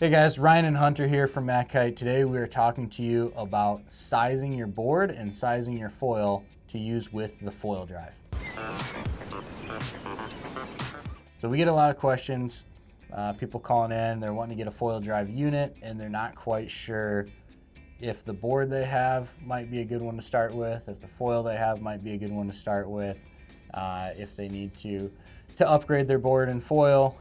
Hey guys, Ryan and Hunter here from MACkite. Today we are talking to you about sizing your board and sizing your foil to use with the foil drive. So we get a lot of questions, people calling in, they're wanting to get a foil drive unit and they're not quite sure if the board they have might be a good one to start with, if the foil they have might be a good one to start with, if they need to upgrade their board and foil,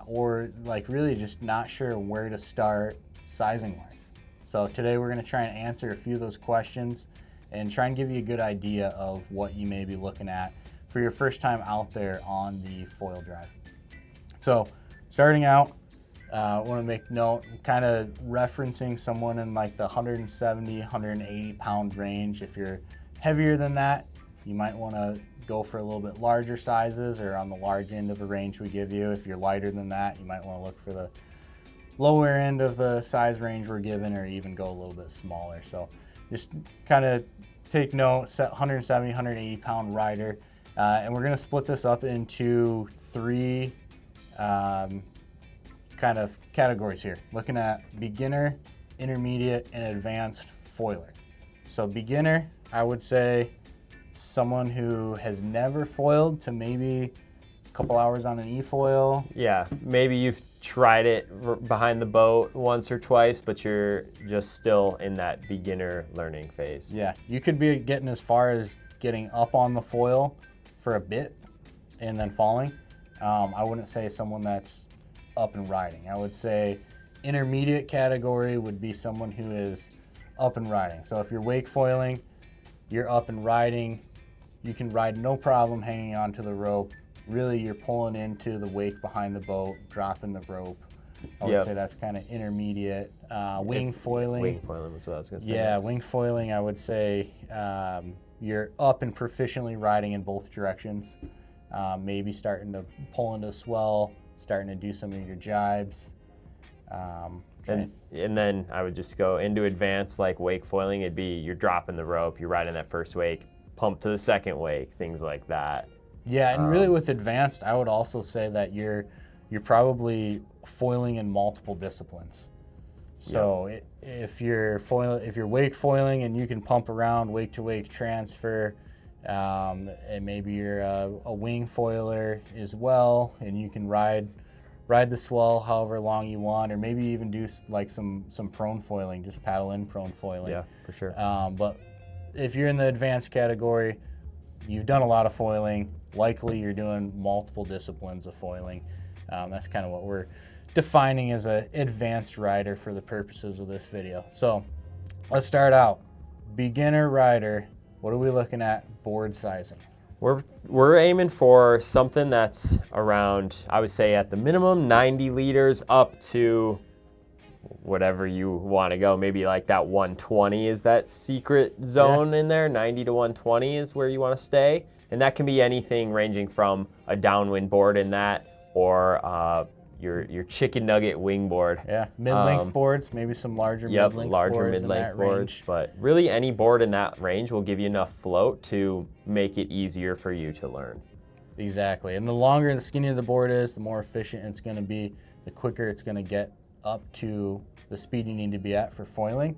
or like really just not sure where to start sizing wise. So today we're going to try and answer a few of those questions and try and give you a good idea of what you may be looking at for your first time out there on the foil drive. So starting out, I want to make note, kind of referencing someone in like the 170, 180 pound range. If you're heavier than that, you might want to go for a little bit larger sizes or on the large end of a range we give you. If you're lighter than that, you might want to look for the lower end of the size range we're given, or even go a little bit smaller. So just kind of take note, 170, 180 pound rider. And we're going to split this up into three kind of categories here, looking at beginner, intermediate, and advanced foiler. So beginner, I would say someone who has never foiled to maybe a couple hours on an e-foil. Yeah, maybe you've tried it behind the boat once or twice, but you're just still in that beginner learning phase. Yeah, you could be getting as far as getting up on the foil for a bit and then falling. I wouldn't say someone that's up and riding. I would say intermediate category would be someone who is up and riding. So if you're wake foiling, you're up and riding, you can ride no problem hanging onto the rope. Really, you're pulling into the wake behind the boat, dropping the rope. I would say that's kind of intermediate. Wing foiling. Wing foiling is what I was going to say. Yeah, wing foiling, I would say you're up and proficiently riding in both directions. Maybe starting to pull into a swell, starting to do some of your jibes. And then I would just go into advanced, like wake foiling. It'd be you're dropping the rope, you're riding that first wake, pump to the second wake, things like that. Yeah, and really with advanced, I would also say that you're probably foiling in multiple disciplines. So if you're wake foiling and you can pump around wake to wake transfer, and maybe you're a wing foiler as well, and you can ride the swell however long you want, or maybe even do like some prone foiling, just paddle in prone foiling. Yeah, for sure. But if you're in the advanced category, you've done a lot of foiling, likely you're doing multiple disciplines of foiling. That's kind of what we're defining as an advanced rider for the purposes of this video. So let's start out. Beginner rider, what are we looking at board sizing? We're aiming for something that's around, I would say at the minimum, 90 liters up to whatever you want to go. Maybe like that 120 is that secret zone in there. 90 to 120 is where you want to stay. And that can be anything ranging from a downwind board in that, or your chicken nugget wing board. Yeah, mid-length boards, maybe some larger mid-length boards. But really any board in that range will give you enough float to make it easier for you to learn. Exactly, and the longer and the skinnier the board is, the more efficient it's going to be, the quicker it's going to get up to the speed you need to be at for foiling.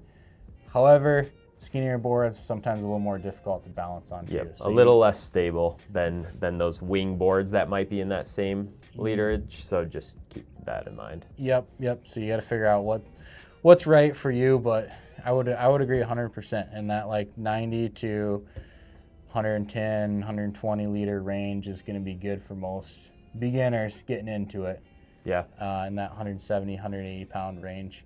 However, skinnier boards sometimes a little more difficult to balance on too. So a little less stable than those wing boards that might be in that same literage, so just keep that in mind. Yep. So you got to figure out what's right for you, but I would agree 100% in that like 90 to 110, 120 liter range is going to be good for most beginners getting into it. Yeah. In that 170, 180 pound range.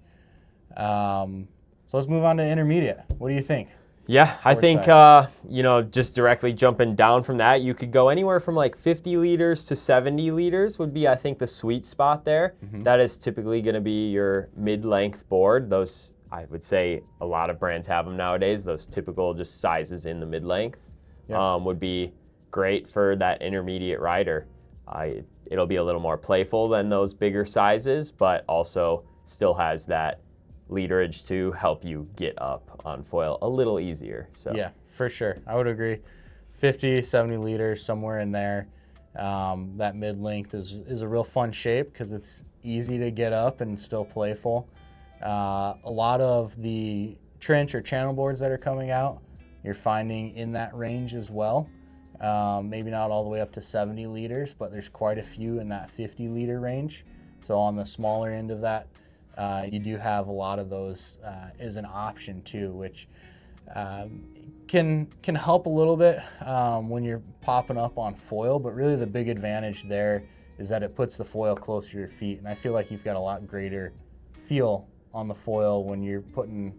So let's move on to intermediate. What do you think? Yeah, I think, just directly jumping down from that, you could go anywhere from like 50 liters to 70 liters would be, I think, the sweet spot there. Mm-hmm. That is typically going to be your mid-length board. Those, I would say a lot of brands have them nowadays. Those typical just sizes in the mid-length would be great for that intermediate rider. It'll be a little more playful than those bigger sizes, but also still has that literage to help you get up on foil a little easier. So yeah, for sure. I would agree. 50, 70 liters, somewhere in there. That mid-length is a real fun shape because it's easy to get up and still playful. A lot of the trench or channel boards that are coming out, you're finding in that range as well. Maybe not all the way up to 70 liters, but there's quite a few in that 50 liter range. So on the smaller end of that, you do have a lot of those as an option too, which can help a little bit when you're popping up on foil, but really the big advantage there is that it puts the foil closer to your feet, and I feel like you've got a lot greater feel on the foil when you're putting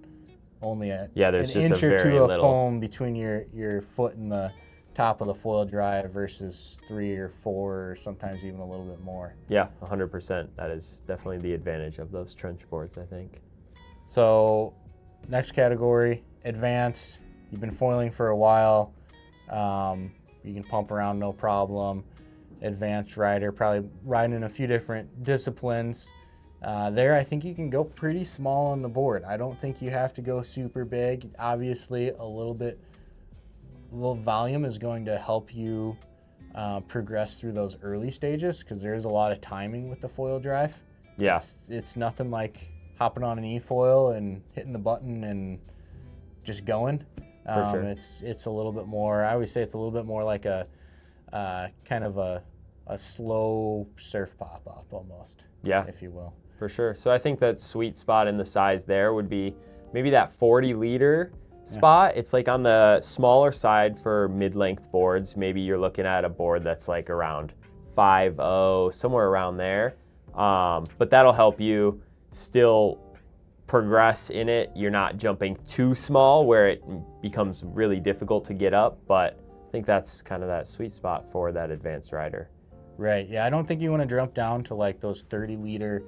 only an inch or two of foam between your foot and the top of the foil drive versus 3 or 4 or sometimes even a little bit more. Yeah, 100%. That is definitely the advantage of those trench boards, I think. So next category, advanced. You've been foiling for a while. You can pump around no problem. Advanced rider, probably riding in a few different disciplines. There, I think you can go pretty small on the board. I don't think you have to go super big. Obviously, a little volume is going to help you progress through those early stages because there is a lot of timing with the foil drive. Yeah. It's nothing like hopping on an e-foil and hitting the button and just going. For sure. It's a little bit more, I always say it's a little bit more like a kind of a slow surf pop-up almost, yeah, if you will. For sure. So I think that sweet spot in the size there would be maybe that 40 liter spot. It's like on the smaller side for mid-length boards. Maybe you're looking at a board that's like around 5.0, somewhere around there. But that'll help you still progress in it. You're not jumping too small where it becomes really difficult to get up, but I think that's kind of that sweet spot for that advanced rider. Right, yeah, I don't think you want to jump down to like those 30 liter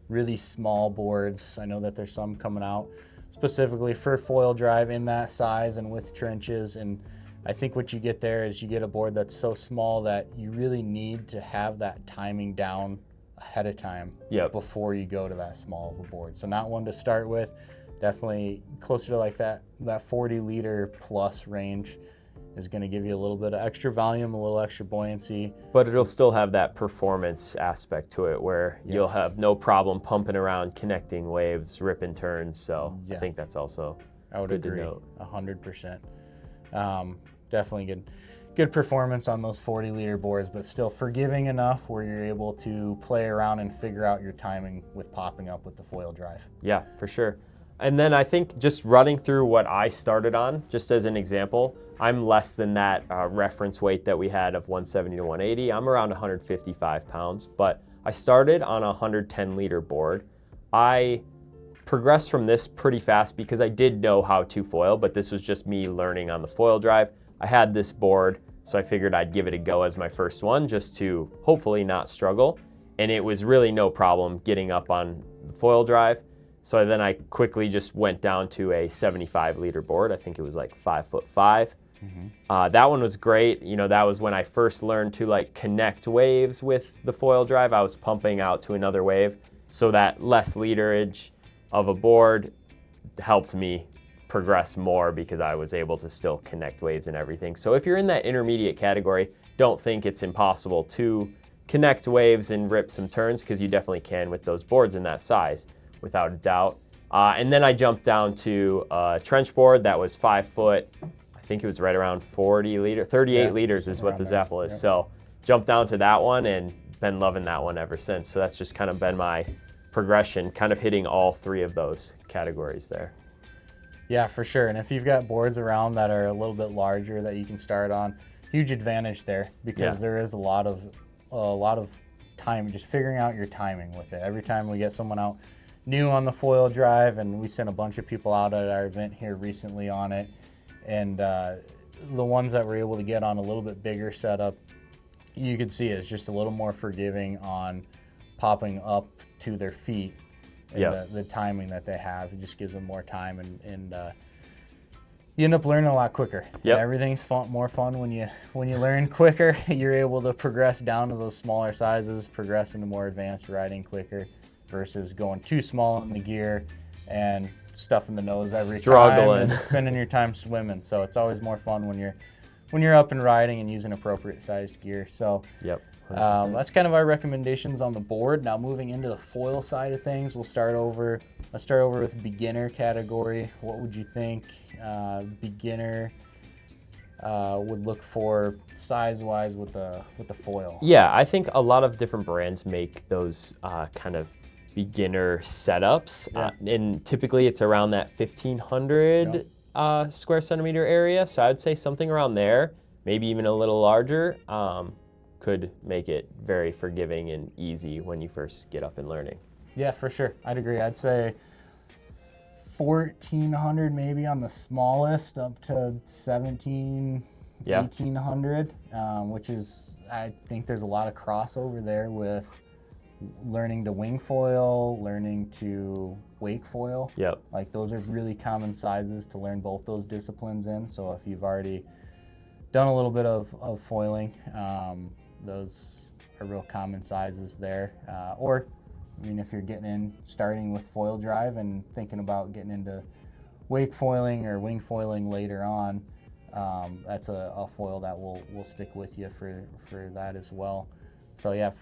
really small boards. I know that there's some coming out specifically for foil drive in that size and with trenches, and I think what you get there is you get a board that's so small that you really need to have that timing down ahead of time before you go to that small of a board. So not one to start with, definitely closer to like that 40 liter plus range is going to give you a little bit of extra volume, a little extra buoyancy. But it'll still have that performance aspect to it where you'll have no problem pumping around, connecting waves, ripping turns. So I think that's also I would good agree, to note. 100%. Definitely good performance on those 40 liter boards, but still forgiving enough where you're able to play around and figure out your timing with popping up with the foil drive. Yeah, for sure. And then I think just running through what I started on, just as an example, I'm less than that reference weight that we had of 170 to 180. I'm around 155 pounds, but I started on a 110 liter board. I progressed from this pretty fast because I did know how to foil, but this was just me learning on the foil drive. I had this board, so I figured I'd give it a go as my first one just to hopefully not struggle. And it was really no problem getting up on the foil drive. So then I quickly just went down to a 75 liter board. I think it was like 5'5". That one was great. You know, that was when I first learned to like connect waves with the foil drive. I was pumping out to another wave. So that less literage of a board helped me progress more because I was able to still connect waves and everything. So if you're in that intermediate category, don't think it's impossible to connect waves and rip some turns, because you definitely can with those boards in that size, without a doubt. And then I jumped down to a trench board that was 5 foot. I think it was right around 38 liters is what the Zapple is. So jumped down to that one and been loving that one ever since. So that's just kind of been my progression, kind of hitting all 3 of those categories there. Yeah, for sure. And if you've got boards around that are a little bit larger that you can start on, huge advantage there, because there is a lot of time just figuring out your timing with it. Every time we get someone out new on the foil drive, and we sent a bunch of people out at our event here recently on it, and the ones that were able to get on a little bit bigger setup, you could see it's just a little more forgiving on popping up to their feet. And the timing that they have, it just gives them more time, and you end up learning a lot quicker. Everything's more fun when you learn quicker. You're able to progress down to those smaller sizes, progress into more advanced riding quicker, versus going too small in the gear and stuffing the nose every time and spending your time swimming. So it's always more fun when you're when you're up and riding and using appropriate sized gear. So Yep. 100%. that's kind of our recommendations on the board. Now moving into the foil side of things, let's start over with beginner category. What would you think beginner would look for size-wise with the foil? Yeah, I think a lot of different brands make those kind of beginner setups, and typically it's around that 1,500 square centimeter area. So I would say something around there, maybe even a little larger, could make it very forgiving and easy when you first get up and learning. Yeah, for sure. I'd agree. I'd say 1,400 maybe on the smallest, up to 1,800, which is, I think there's a lot of crossover there with learning to wing foil, learning to wake foil. Yep. Like those are really common sizes to learn both those disciplines in. So if you've already done a little bit of foiling, those are real common sizes there. Or, I mean, if you're starting with foil drive and thinking about getting into wake foiling or wing foiling later on, that's a foil that will stick with you for that as well. So yeah,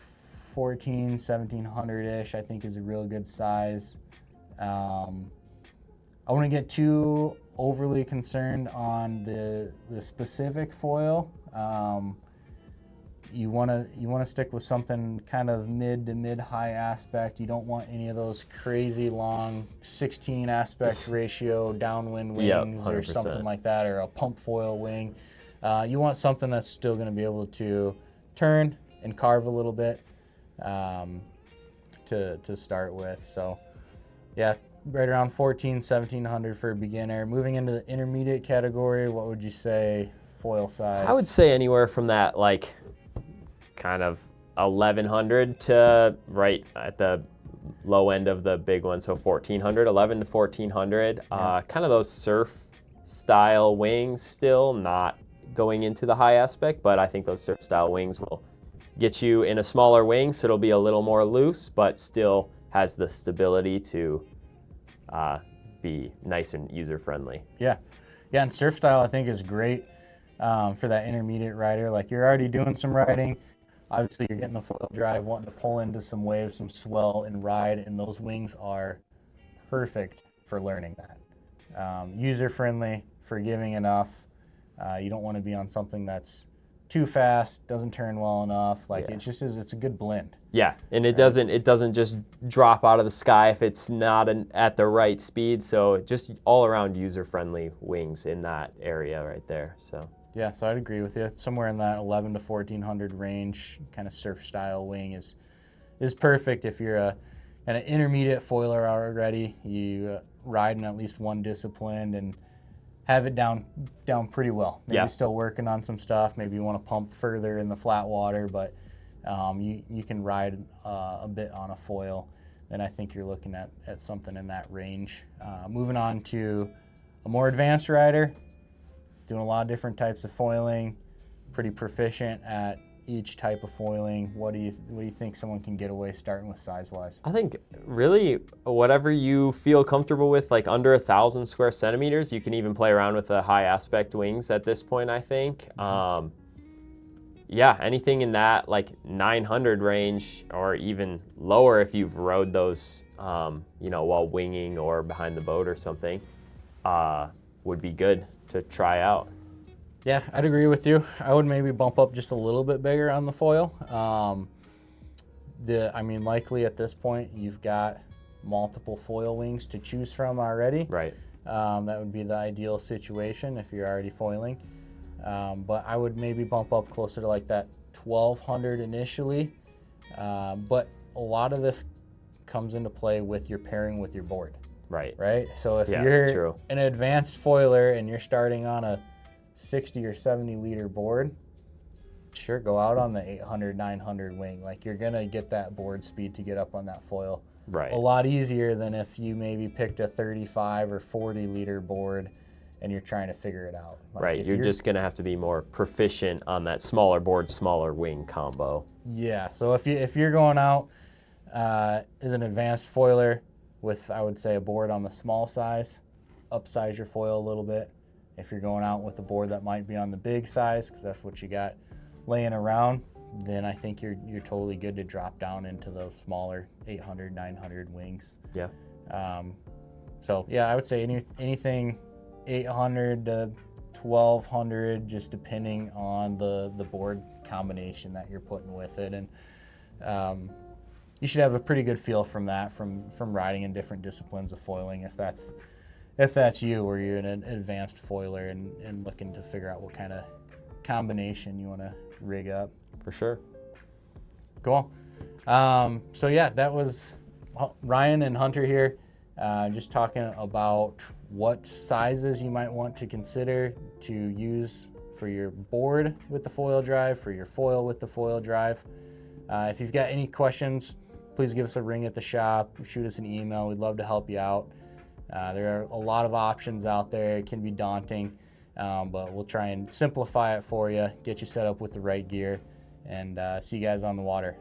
1,700-ish I think is a real good size. I wouldn't get too overly concerned on the specific foil. You want to stick with something kind of mid to mid-high aspect. You don't want any of those crazy long 16 aspect ratio downwind wings or something like that, or a pump foil wing. You want something that's still going to be able to turn and carve a little bit to start with. So yeah, right around 1,700 for a beginner. Moving into the intermediate category, what would you say foil size? I would say anywhere from that, like, kind of 1,100 to right at the low end of the big one, so 1,400, 11 to 1,400. Kind of those surf style wings, still not going into the high aspect, but I think those surf style wings will get you in a smaller wing, so it'll be a little more loose, but still has the stability to be nice and user friendly. Yeah, and surf style I think is great for that intermediate rider. Like you're already doing some riding. Obviously, you're getting the foil drive, wanting to pull into some waves, some swell, and ride, and those wings are perfect for learning that. User-friendly, forgiving enough. You don't want to be on something that's too fast, doesn't turn well enough. Like it just is. It's a good blend. Yeah, and it doesn't just drop out of the sky if it's not at the right speed. So just all around user-friendly wings in that area right there. So. Yeah, so I'd agree with you. Somewhere in that 11 to 1,400 range, kind of surf style wing is perfect if you're an intermediate foiler already. You ride in at least one discipline and have it down pretty well. Maybe still working on some stuff. Maybe you want to pump further in the flat water, but you can ride a bit on a foil. Then I think you're looking at something in that range. Moving on to a more advanced rider. Doing a lot of different types of foiling, pretty proficient at each type of foiling. What do you think someone can get away starting with size-wise? I think really whatever you feel comfortable with, like under 1,000 square centimeters. You can even play around with the high aspect wings at this point, I think. Yeah, anything in that like 900 range or even lower if you've rode those, while winging or behind the boat or something, would be good to try out. Yeah, I'd agree with you. I would maybe bump up just a little bit bigger on the foil. Likely at this point you've got multiple foil wings to choose from already. Right. That would be the ideal situation if you're already foiling. But I would maybe bump up closer to like that 1,200 initially. But a lot of this comes into play with your pairing with your board. Right. So if you're an advanced foiler and you're starting on a 60 or 70 liter board, sure, go out on the 800, 900 wing. Like you're going to get that board speed to get up on that foil a lot easier than if you maybe picked a 35 or 40 liter board and you're trying to figure it out. Like you're just going to have to be more proficient on that smaller board, smaller wing combo. Yeah. So if you're going out as an advanced foiler, with, I would say, a board on the small size, upsize your foil a little bit If you're going out with a board that might be on the big size, because that's what you got laying around, then I think you're totally good to drop down into those smaller 800, 900 wings. Yeah. So yeah, I would say anything 800 to 1200, just depending on the board combination that you're putting with it. And you should have a pretty good feel from that, from riding in different disciplines of foiling, if that's you, or you're an advanced foiler and looking to figure out what kind of combination you want to rig up. For sure. Cool. So yeah, that was Ryan and Hunter here, just talking about what sizes you might want to consider to use for your board with the foil drive, for your foil with the foil drive. If you've got any questions, please give us a ring at the shop, shoot us an email. We'd love to help you out. There are a lot of options out there. It can be daunting, but we'll try and simplify it for you, get you set up with the right gear, and see you guys on the water.